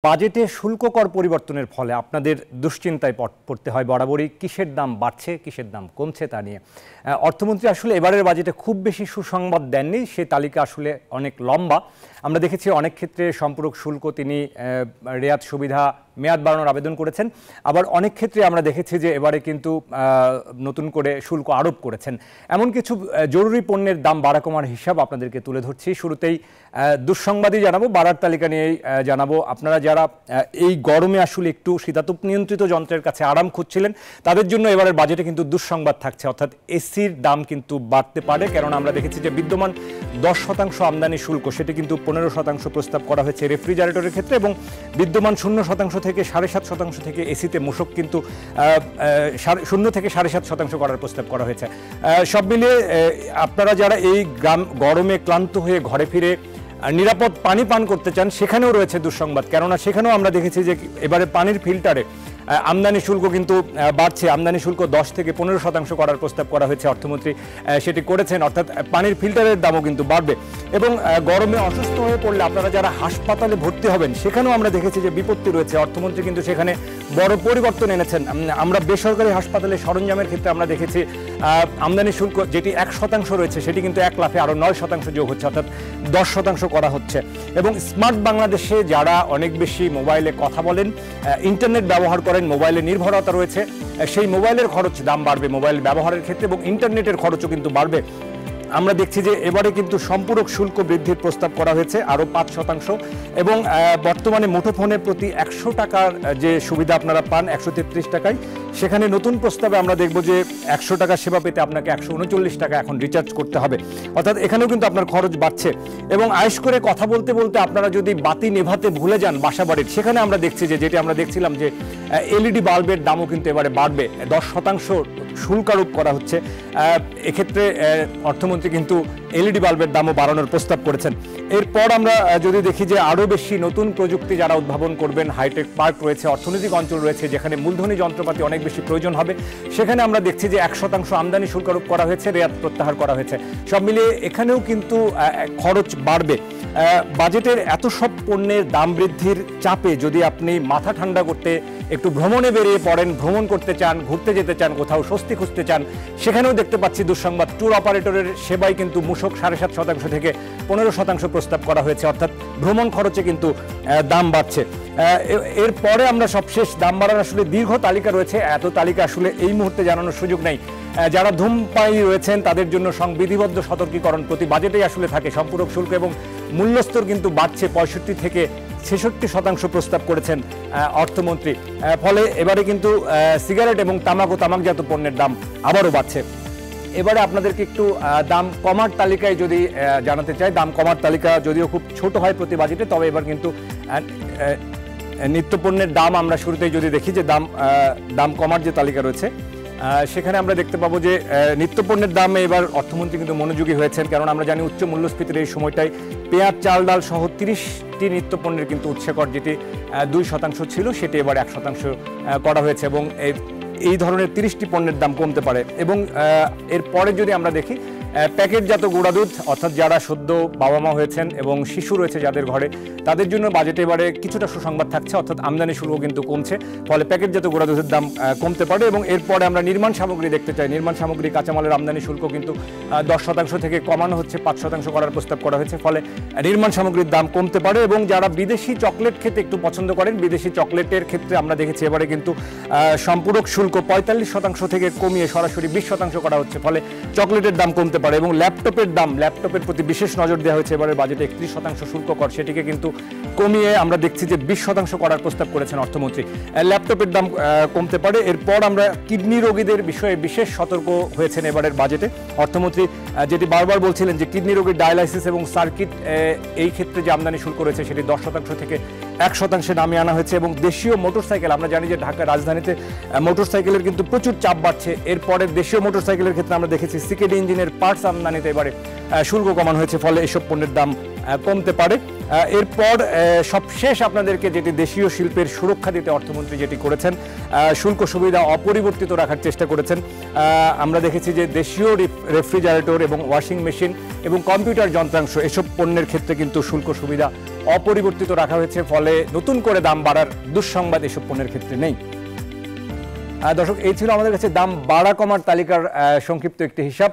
বাজেটে শুল্ক কর পরিবর্তনের ফলে আপনাদের দুশ্চিন্তায় পড়তে হয় বরাবরই কিসের দাম বাড়ছে কিসের দাম কমছে তা নিয়ে। অর্থমন্ত্রী আসলে এবারের বাজেটে খুব বেশি সুসংবাদ দেননি, সে তালিকা আসলে অনেক লম্বা। আমরা দেখেছি অনেক ক্ষেত্রে সম্পূরক শুল্ক তিনি রেয়াত সুবিধা মেয়াদ বাড়ানোর আবেদন করেছেন, আবার অনেক ক্ষেত্রে আমরা দেখেছি যে এবারে কিন্তু নতুন করে শুল্ক আরোপ করেছেন। এমন কিছু জরুরি পণ্যের দাম বাড়া কমার হিসাব আপনাদেরকে তুলে ধরছি। শুরুতেই দুঃসংবাদই জানাবো, বাড়ার তালিকা নিয়েই জানাবো। আপনারা যারা এই গরমে আসলে একটু শীতাতপ নিয়ন্ত্রিত যন্ত্রের কাছে আরাম খুঁজছিলেন তাদের জন্য এবারের বাজেটে কিন্তু দুঃসংবাদ থাকছে, অর্থাৎ এসির দাম কিন্তু বাড়তে পারে। কেননা আমরা দেখেছি যে বিদ্যমান 10% আমদানি শুল্ক সেটি কিন্তু 15% প্রস্তাব করা হয়েছে রেফ্রিজারেটরের ক্ষেত্রে, এবং বিদ্যমান 0% থেকে 7.5% থেকে এসিতে মূসক কিন্তু 0 থেকে 7.5% করার প্রস্তাব করা হয়েছে। সব মিলিয়ে আপনারা যারা এই গরমে ক্লান্ত হয়ে ঘরে ফিরে নিরাপদ পানি পান করতে চান সেখানেও রয়েছে দুঃসংবাদ, কেননা সেখানেও আমরা দেখেছি যে এবারে পানির ফিল্টারে আমদানি শুল্ক কিন্তু বাড়ছে। আমদানি শুল্ক 10 থেকে 15% করার প্রস্তাব করা হয়েছে, অর্থমন্ত্রী সেটি করেছেন, অর্থাৎ পানির ফিল্টারের দামও কিন্তু বাড়বে। এবং গরমে অসুস্থ হয়ে পড়লে আপনারা যারা হাসপাতালে ভর্তি হবেন সেখানেও আমরা দেখেছি যে বিপত্তি রয়েছে। অর্থমন্ত্রী কিন্তু সেখানে বড় পরিবর্তন এনেছেন। আমরা বেসরকারি হাসপাতালে সরঞ্জামের ক্ষেত্রে আমরা দেখেছি আমদানি শুল্ক যেটি 1% রয়েছে সেটি কিন্তু 1 লাফে আরও 9% যোগ হচ্ছে, অর্থাৎ 10% করা হচ্ছে। এবং স্মার্ট বাংলাদেশে যারা অনেক বেশি মোবাইলে কথা বলেন, ইন্টারনেট ব্যবহার করেন, মোবাইলে নির্ভরতা রয়েছে, সেই মোবাইলের খরচ দাম বাড়বে মোবাইল ব্যবহারের ক্ষেত্রে, এবং ইন্টারনেটের খরচও কিন্তু বাড়বে। আমরা দেখছি যে এবারে কিন্তু সম্পূরক শুল্ক বৃদ্ধির প্রস্তাব করা হয়েছে আরও 5%, এবং বর্তমানে মুঠোফোনের প্রতি 100 টাকার যে সুবিধা আপনারা পান 133 টাকায়, সেখানে নতুন প্রস্তাবে আমরা দেখব যে 100 টাকা সেবা পেতে আপনাকে 139 টাকা এখন রিচার্জ করতে হবে, অর্থাৎ এখানেও কিন্তু আপনার খরচ বাড়ছে। এবং আয়েশ করে কথা বলতে বলতে আপনারা যদি বাতি নেভাতে ভুলে যান বাসা বাড়ির, সেখানে আমরা দেখছি যে যেটি আমরা দেখছিলাম যে এলইডি বাল্বের দামও কিন্তু এবারে বাড়বে, 10% শুল্ক আরোপ করা হচ্ছে। এক্ষেত্রে অর্থমন্ত্রী কিন্তু এলইডি বাল্বের দামও বাড়ানোর প্রস্তাব করেছেন। এরপর আমরা যদি দেখি যে আরও বেশি নতুন প্রযুক্তি যারা উদ্ভাবন করবেন, হাইটেক পার্ক রয়েছে, অর্থনৈতিক অঞ্চল রয়েছে যেখানে মূলধনী যন্ত্রপাতি অনেক বেশি প্রয়োজন হবে, সেখানে আমরা দেখছি যে 1% আমদানি শুল্ক আরোপ করা হয়েছে, রেয়াত প্রত্যাহার করা হয়েছে। সব মিলিয়ে এখানেও কিন্তু খরচ বাড়বে। বাজেটের এত সব পণ্যের দাম বৃদ্ধির চাপে যদি আপনি মাথা ঠান্ডা করতে একটু ভ্রমণে বেরিয়ে পড়েন, ভ্রমণ করতে চান, ঘুরতে যেতে চান, কোথাও স্বস্তি খুঁজতে চান, সেখানেও দেখতে পাচ্ছি দুঃসংবাদ। ট্যুর অপারেটরের সেবায় কিন্তু মূসক 7.5% থেকে 15% প্রস্তাব করা হয়েছে, অর্থাৎ ভ্রমণ খরচে কিন্তু দাম বাড়ছে। এরপরে আমরা সবশেষ দাম বাড়ার আসলে দীর্ঘ তালিকা রয়েছে, এত তালিকা আসলে এই মুহূর্তে জানানোর সুযোগ নেই। যারা ধূমপায়ী রয়েছেন তাদের জন্য সংবিধিবদ্ধ সতর্কীকরণ প্রতি বাজেটেই আসলে থাকে। সম্পূরক শুল্ক এবং মূল্যস্তর কিন্তু বাড়ছে, 65 থেকে 66% প্রস্তাব করেছেন অর্থমন্ত্রী। ফলে এবারে কিন্তু সিগারেট এবং তামাক ও তামাকজাত পণ্যের দাম আবারও বাড়ছে। এবারে আপনাদেরকে একটু দাম কমার তালিকায় যদি জানাতে চাই, দাম কমার তালিকা যদিও খুব ছোট হয় প্রতি বাজেটে, তবে এবার কিন্তু নিত্যপণ্যের দাম আমরা শুরুতেই যদি দেখি যে দাম কমার যে তালিকা রয়েছে সেখানে আমরা দেখতে পাবো যে নিত্যপণ্যের দামে এবার অর্থমন্ত্রী কিন্তু মনোযোগী হয়েছেন, কারণ আমরা জানি উচ্চ মূল্যস্ফীতির এই সময়টায় পেঁয়াজ, চাল, ডাল সহ 30টি নিত্যপণ্যের কিন্তু উৎসকর যেটি 2% ছিল সেটি এবার 1% করা হয়েছে, এবং এই ধরনের 30টি পণ্যের দাম কমতে পারে। এবং এরপরে যদি আমরা দেখি প্যাকেটজাত গুঁড়া দুধ, অর্থাৎ যারা সদ্য বাবা মা হয়েছেন এবং শিশু রয়েছে যাদের ঘরে, তাদের জন্য বাজেটে এবারে কিছুটা সুসংবাদ থাকছে, অর্থাৎ আমদানি শুল্ক কিন্তু কমছে, ফলে প্যাকেটজাত গুঁড়া দুধের দাম কমতে পারে। এবং এরপরে আমরা নির্মাণ সামগ্রী দেখতে চাই, নির্মাণ সামগ্রী কাঁচামালের আমদানি শুল্ক কিন্তু 10% থেকে কমানো হচ্ছে, 5% করার প্রস্তাব করা হয়েছে, ফলে নির্মাণ সামগ্রীর দাম কমতে পারে। এবং যারা বিদেশি চকলেট খেতে একটু পছন্দ করেন, বিদেশি চকলেটের ক্ষেত্রে আমরা দেখেছি এবারে কিন্তু সম্পূরক শুল্ক 45% থেকে কমিয়ে সরাসরি 20% করা হচ্ছে, ফলে চকলেটের দাম কমতে পারে। এবং ল্যাপটপের প্রতি বিশেষ নজর দেওয়া হয়েছে এবারে বাজেটে, 31% শুল্ক কর সেটিকে কিন্তু কমিয়ে আমরা দেখছি যে 20% করার প্রস্তাব করেছেন অর্থমন্ত্রী। ল্যাপটপের দাম কমতে পারে। এরপর আমরা কিডনি রোগীদের বিষয়ে বিশেষ সতর্ক হয়েছেন এবারের বাজেটে অর্থমন্ত্রী, যেটি বারবার বলছিলেন যে কিডনি রোগীর ডায়ালাইসিস এবং সার্কিট এই ক্ষেত্রে যে আমদানি শুল্ক রয়েছে সেটি 10% থেকে 1% নামিয়ে আনা হয়েছে। এবং দেশীয় মোটরসাইকেল, আমরা জানি যে ঢাকা রাজধানীতে মোটরসাইকেলের কিন্তু প্রচুর চাপ বাড়ছে, এরপরে দেশীয় মোটরসাইকেলের ক্ষেত্রে আমরা দেখেছি সিকেডি ইঞ্জিনের পার্টস আমদানিতে এবারে শুল্ক কমানো হয়েছে, ফলে এসব পণ্যের দাম কমতে পারে। এরপর সবশেষ আপনাদেরকে যেটি দেশীয় শিল্পের সুরক্ষা দিতে অর্থমন্ত্রী যেটি করেছেন, শুল্ক সুবিধা অপরিবর্তিত রাখার চেষ্টা করেছেন। আমরা দেখেছি যে দেশীয় রেফ্রিজারেটর এবং ওয়াশিং মেশিন এবং কম্পিউটার যন্ত্রাংশ এসব পণ্যের ক্ষেত্রে কিন্তু শুল্ক সুবিধা অপরিবর্তিত রাখা হয়েছে, ফলে নতুন করে দাম বাড়ার দুঃসংবাদ এসব পণ্যের ক্ষেত্রে নেই। দর্শক, এই ছিল আমাদের কাছে দাম বাড়া কমার তালিকার সংক্ষিপ্ত একটি হিসাব।